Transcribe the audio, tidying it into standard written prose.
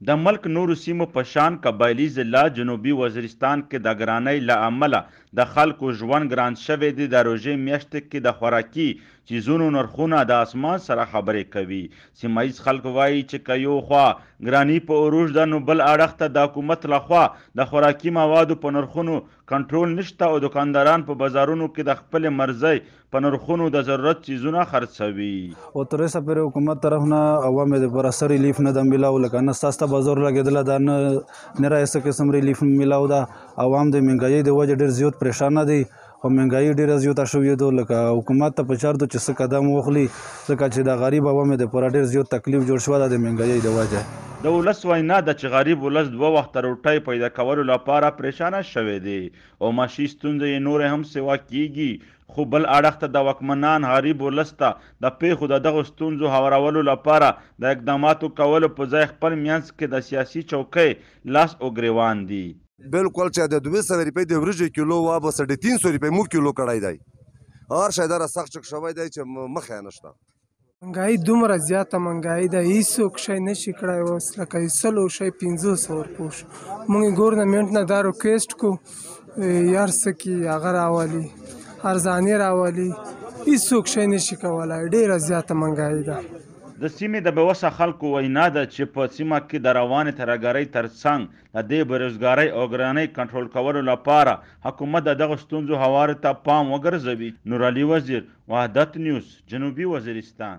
د ملک نورو سیمو په شان قبایلي ضلع جنوبي وزیرستان کې د ګرانۍ له امله د خلکو ژوند ګران شوی دی. د روژې میاشتې کې د خوراکي چیزونو نرخونه د اسمان سره خبرې کوي. سیمه ییز خلک وایي چې که یو خوا ګراني په عروج ده، نو بل اړخ ته د حکومت لخوا د خوراکي موادو په نرخونو کنټرول نشته او دکانداران په بازارونو کې د خپل مرضۍ په نرخونو د ضرورت چیزونه خرڅوي. او تر اوسه پورې حکومت طرف نه عوامو دپاره څه ریلیف نه ده میلاو، لکه نه ستاسو ته بازار لګېدله ده، نه رایسته قسم ریلیف میلاو ده. عوام د مهنګایۍ د وجې ډېر زیات پریشانه دي او مهنګایي ډېره زیاته شوې ده. لکه حکومت ته په چار ده چې څه قدم واخلي، ځکه چې د غریب عوامو دپاره ډېر زیات تکلیف جوړ شوی ده د مهنګایۍ د وجه. د ولس وینا ده چې غریب ولس 2 وخته روټۍ پیدا کولو لپاره پریشانه شوی دی او معاشي ستونزې یې نورې هم سیوا کیږي. خو بل اړخ ته د واکمنان غریب ولس ته د پیښو د دغو ستونزو هوارولو لپاره د اقداماتو کولو په ځای خپل منځ کې د سیاسي چوکۍ لاس او ګریوان دي. بالکل چې د 200 روپۍ د وریجو کیلو واپس 350 روپۍ مو کیلو کړی دی. هر شی دره سخت چک شوی دی چې مخ یې نشته. مهنګایي دومره زیاته مهنګایي ده، هېڅوک شی نشي کړی. اوس لکه ایسلو شی 500 ورپوش. موږ ګورنمنټ نه دا ریکویسټ کو یار څه کي هغه راولي، ارزاني راولي. هېڅوک شی نشي کولی، ډېره زیاته مهنګایي ده. د سیمې د بېوسه خلکو وینا ده چې په سیمه کې د روانې ترهګرۍ ترڅنګ د دې بېروزګارۍ او ګرانۍ کنټرول کولو لپاره حکومت د دغو ستونزو هواري ته پام وګرځوي. نورعلي وزیر، وحدت نیوز، جنوبي وزیرستان.